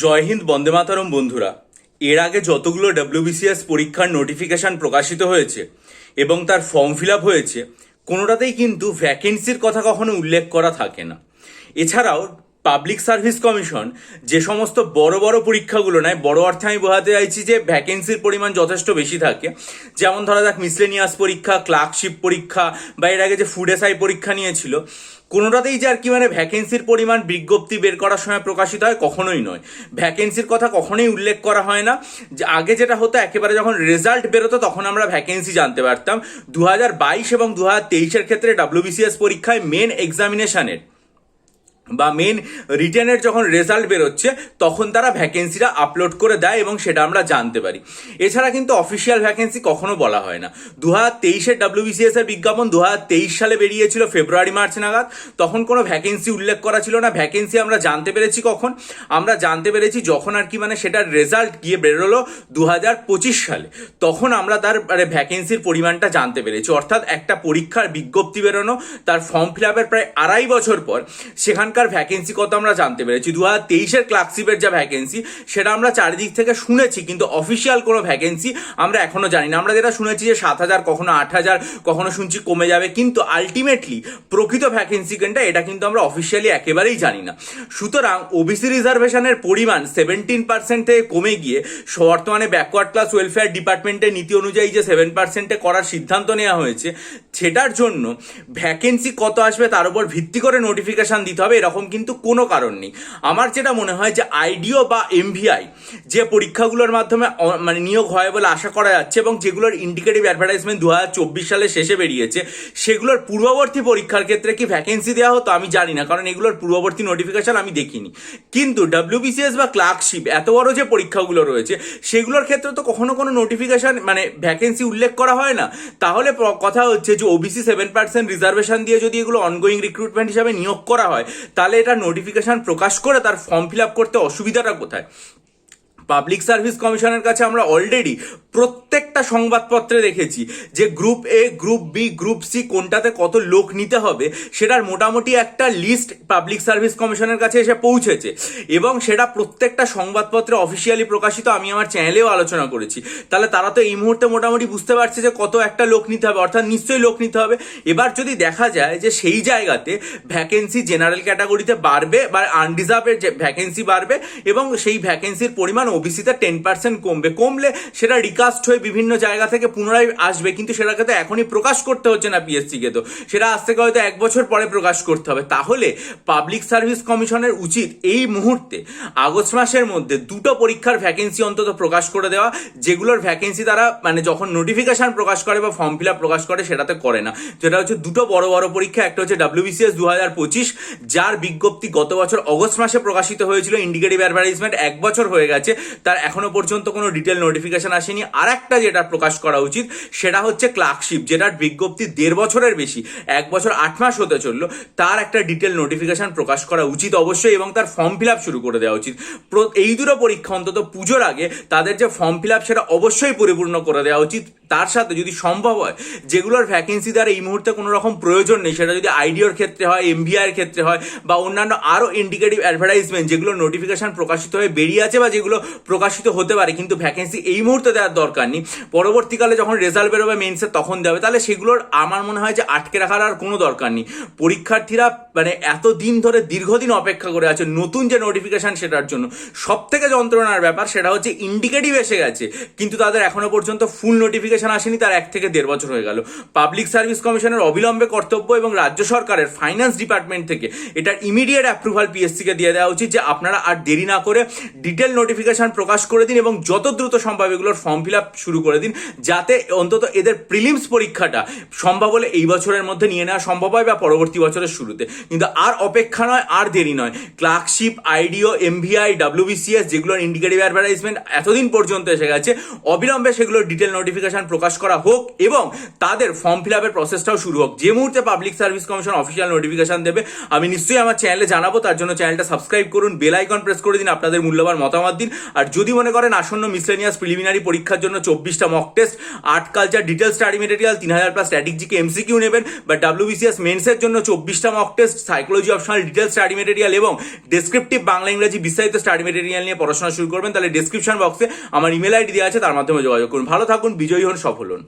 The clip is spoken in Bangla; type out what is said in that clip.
জয় হিন্দ, বন্দে মাতরম বন্ধুরা। এর আগে যতগুলো ডব্লিউবিসিএস পরীক্ষার নোটিফিকেশন প্রকাশিত হয়েছে এবং তার ফর্ম ফিল আপ হয়েছে, কোনোটাতেই কিন্তু ভ্যাকেন্সির কথা কখনো উল্লেখ করা থাকে না। এছাড়াও পাবলিক সার্ভিস কমিশন যে সমস্ত বড় বড় পরীক্ষাগুলো নেয়, বড় অর্থে আমি বোঝাতে চাইছি যে ভ্যাকেন্সির পরিমাণ যথেষ্ট বেশি থাকে। যেমন ধরা যাক মিসলেনিয়াস পরীক্ষা, ক্লার্কশিপ পরীক্ষা বা এর আগে যে ফুড এসআই পরীক্ষা নিয়েছিল, কোনোটাতেই যে আর কি ভ্যাকেন্সির পরিমাণ বিজ্ঞপ্তি বের করার সময় প্রকাশিত হয় কখনোই নয়। ভ্যাকেন্সির কথা কখনোই উল্লেখ করা হয় না। যে আগে যেটা হতো, একেবারে যখন রেজাল্ট বেরোতো তখন আমরা ভ্যাকেন্সি জানতে পারতাম। 2022 এবং 2023-এর ক্ষেত্রে ডব্লিউবিসিএস পরীক্ষায় মেন এক্সামিনেশনের বা মেন রিটেনের যখন রেজাল্ট বেরোচ্ছে তখন তারা ভ্যাকেন্সিটা আপলোড করে দেয় এবং সেটা আমরা জানতে পারি। এছাড়া কিন্তু অফিসিয়াল ভ্যাকেন্সি কখনো বলা হয় না। 2023-এর ডব্লিউবিসিএস এর বিজ্ঞাপন 2023 সালে বেরিয়েছিল ফেব্রুয়ারি মার্চ নাগাদ। তখন কোনো ভ্যাকেন্সি উল্লেখ করা ছিল না। ভ্যাকেন্সি আমরা জানতে পেরেছি কখন? আমরা জানতে পেরেছি যখন আর কি সেটার রেজাল্ট গিয়ে বেরোলো 2025 সালে। তখন আমরা তার ভ্যাকেন্সির পরিমাণটা জানতে পেরেছি। অর্থাৎ একটা পরীক্ষার বিজ্ঞপ্তি বেরোনো, তার ফর্ম ফিল আপের প্রায় 2.5 বছর পর সেখানকার ভ্যাকেন্সি কত আমরা জানতে পেরেছি। 2023-এর ক্লার্কশিপের যা ভ্যাকেন্সি সেটা আমরা চারিদিক থেকে শুনেছি, কিন্তু অফিসিয়াল কোনো ভ্যাকেন্সি আমরা এখনো জানি না। আমরা যেটা শুনেছি যে 7,000, কখনো 8,000, কখনো শুনছি কমে যাবে, কিন্তু আলটিমেটলি প্রকৃত ভ্যাকেন্সি কোনটা এটা কিন্তু আমরা অফিসিয়ালি একেবারেই জানি না। সুতরাং ওবিসি রিজার্ভেশনের পরিমাণ 17% থেকে কমে গিয়ে বর্তমানে ব্যাকওয়ার্ড ক্লাস ওয়েলফেয়ার ডিপার্টমেন্টের নীতি অনুযায়ী যে 7%-এ করার সিদ্ধান্ত নেওয়া হয়েছে, সেটার জন্য ভ্যাকেন্সি কত আসবে তার উপর ভিত্তি করে নোটিফিকেশন দিতে হবে এরকম কিন্তু কোনো কারণ নেই। আমার যেটা মনে হয় যে আইডিও বা এমভিআই যে পরীক্ষাগুলোর মাধ্যমে নিয়োগ হয় বলে আশা করা যাচ্ছে এবং যেগুলোর ইন্ডিকেটিভ অ্যাডভার্টাইজমেন্ট 2024 সালে শেষে বেরিয়েছে, সেগুলোর পূর্ববর্তী পরীক্ষার ক্ষেত্রে কি ভ্যাকেন্সি দেওয়া হতো আমি জানি না, কারণ এগুলোর পূর্ববর্তী নোটিফিকেশন আমি দেখিনি। কিন্তু ডব্লিউবিসিএস বা ক্লার্কশিপ এত বড় যে পরীক্ষাগুলো রয়েছে সেগুলোর ক্ষেত্রে তো কখনো কোনো নোটিফিকেশন ভ্যাকেন্সি উল্লেখ করা হয় না। তাহলে কথা হচ্ছে যে ওবিসি 7% রিজার্ভেশন দিয়ে যদি এগুলো অনগোয়িং রিক্রুটমেন্ট হিসাবে নিয়োগ করা হয়, তাহলে এটা নোটিফিকেশন প্রকাশ করে তার ফর্ম ফিল আপ করতে অসুবিধাটা কোথায়? পাবলিক সার্ভিস কমিশনের কাছে আমরা অলরেডি প্রত্যেকটা সংবাদপত্রে দেখেছি যে group A, group B, group C কোনটাতে কত লোক নিতে হবে সেটার মোটামুটি একটা লিস্ট পাবলিক সার্ভিস কমিশনের কাছে এসে পৌঁছেছে এবং সেটা প্রত্যেকটা সংবাদপত্রে অফিসিয়ালি প্রকাশিত। আমি আমার চ্যানেলেও আলোচনা করেছি। তাহলে তারা তো এই মুহূর্তে মোটামুটি বুঝতে পারছে যে কত একটা লোক নিতে হবে, অর্থাৎ নিশ্চয়ই লোক নিতে হবে। এবার যদি দেখা যায় যে সেই জায়গাতে ভ্যাকেন্সি জেনারেল ক্যাটাগরিতে বাড়বে বা আনরিজার্ভের যে ভ্যাকেন্সি বাড়বে এবং সেই ভ্যাকেন্সির পরিমাণ ওবিসিতে 10% কমলে সেটা রিকাস্ট হয়ে বিভিন্ন জায়গা থেকে পুনরায় আসবে, কিন্তু সেটাকে তো এখনই প্রকাশ করতে হচ্ছে না পিএসসিকে, তো সেটা আজ থেকে হয়তো 1 বছর পরে প্রকাশ করতে হবে। তাহলে পাবলিক সার্ভিস কমিশনের উচিত এই মুহূর্তে আগস্ট মাসের মধ্যে 2টো পরীক্ষার ভ্যাকেন্সি অন্তত প্রকাশ করে দেওয়া, যেগুলোর ভ্যাকেন্সি তারা যখন নোটিফিকেশন প্রকাশ করে বা ফর্ম ফিল আপ প্রকাশ করে সেটাতে করে না। যেটা হচ্ছে 2টো বড় বড় পরীক্ষা। একটা হচ্ছে ডব্লিউবিসিএস 2025, যার বিজ্ঞপ্তি গত বছর অগস্ট মাসে প্রকাশিত হয়েছিল, ইন্ডিকেটিভ অ্যাডভার্টাইজমেন্ট 1 বছর হয়ে গেছে, তার এখনো পর্যন্ত কোনো ডিটেল নোটিফিকেশন আসেনি। আর একটা যেটা প্রকাশ করা উচিত সেটা হচ্ছে ক্লার্কশিপ, যেটার বিজ্ঞপ্তি 1.5 বছরের বেশি, 1 বছর 8 মাস হতে চললো, তার একটা ডিটেল নোটিফিকেশন প্রকাশ করা উচিত অবশ্যই এবং তার ফর্ম ফিল আপ শুরু করে দেওয়া উচিত। এই দুটো পরীক্ষা অন্তত পুজোর আগে তাদের যে ফর্ম ফিল আপ সেটা অবশ্যই পরিপূর্ণ করে দেওয়া উচিত। তার সাথে যদি সম্ভব হয় যেগুলোর ভ্যাকেন্সি দ্বারা এই মুহূর্তে কোনো রকম প্রয়োজন নেই, সেটা যদি আইডিওর ক্ষেত্রে হয়, এমভিআই এর ক্ষেত্রে হয় বা অন্যান্য আরও ইন্ডিকেটিভ অ্যাডভার্টাইজমেন্ট যেগুলো নোটিফিকেশন প্রকাশিত হয়ে বেরিয়ে আছে বা যেগুলো প্রকাশিত হতে পারে কিন্তু ভ্যাকেন্সি এই মুহূর্তে দেওয়ার দরকার নেই, পরবর্তীকালে যখন রেজাল্ট বেরোবে মেন্সে তখন দেবে, তাহলে সেগুলোর আমার মনে হয় যে আটকে রাখার আর কোনো দরকার নেই। পরীক্ষার্থীরা এত দিন ধরে দীর্ঘদিন অপেক্ষা করে আছে নতুন যে নোটিফিকেশন সেটার জন্য। সব থেকে যন্ত্রণার ব্যাপার সেটা হচ্ছে ইন্ডিকেটিভ এসে গেছে কিন্তু তাদের এখনো পর্যন্ত ফুল নোটিফিকেশন আসেনি, তার 1 থেকে 1.5 বছর হয়ে গেল। পাবলিক সার্ভিস কমিশনের অবিলম্বে কর্তব্য এবং রাজ্য সরকারের ফাইন্যান্স ডিপার্টমেন্ট থেকে এটার ইমিডিয়েট অ্যাপ্রুভাল পিএসসিকে দিয়ে দেওয়া উচিত যে আপনারা আর দেরি না করে ডিটেল নোটিফিকেশন প্রকাশ করে দিন এবং যত দ্রুত সম্ভব এগুলোর ফর্ম ফিল আপ শুরু করে দিন, যাতে অন্তত এদের প্রিলিমস পরীক্ষাটা সম্ভব হলে এই বছরের মধ্যে নিয়ে নেওয়া সম্ভব হয় বা পরবর্তী বছরের শুরুতে। কিন্তু আর অপেক্ষা নয়, আর দেরি নয়। ক্লার্কশিপ, আইডিও, এমভিআই, ডব্লিউবিসিএস যেগুলোর ইন্ডিকেটিভ অ্যাডভার্টাইজমেন্ট এতদিন পর্যন্ত এসে গেছে, অবিলম্বে সেগুলোর ডিটেল নোটিফিকেশন নোটিফিকেশন প্রকাশ করা হোক এবং তাদের ফর্ম ফিল আপের প্রসেসটাও শুরু হোক। যে মুহূর্তে public service commission official notification দেবে আমি নিশ্চয়ই আমার চ্যানেলে জানাবো। তার জন্য চ্যানেলটা সাবস্ক্রাইব করুন, বেল আইকন প্রেস করে দিন, আপনাদের মূল্যবান মতামত দিন। আর যদি মনে করেন আসন্ন মিসলেনিয়াস প্রিলিমিনারি পরীক্ষার জন্য 24টা mock test, art culture detail study material, 3000+ static GK MCQ নেবেন, বা WBCS মেন্সের জন্য 24টা mock test, psychology optional detail study material এবং ডেসক্রিপটিভ বাংলা ইংরেজি বিস্তারিত স্টাডি মেটেরিয়াল নিয়ে পড়াশোনা শুরু করবেন, তাহলে ডেসক্রিপশন বক্সে আমার ইমেল আইডি দেওয়া আছে, তার মাধ্যমে যোগাযোগ করুন। ভালো থাকুন, বিজয়ী হন, সফল হন।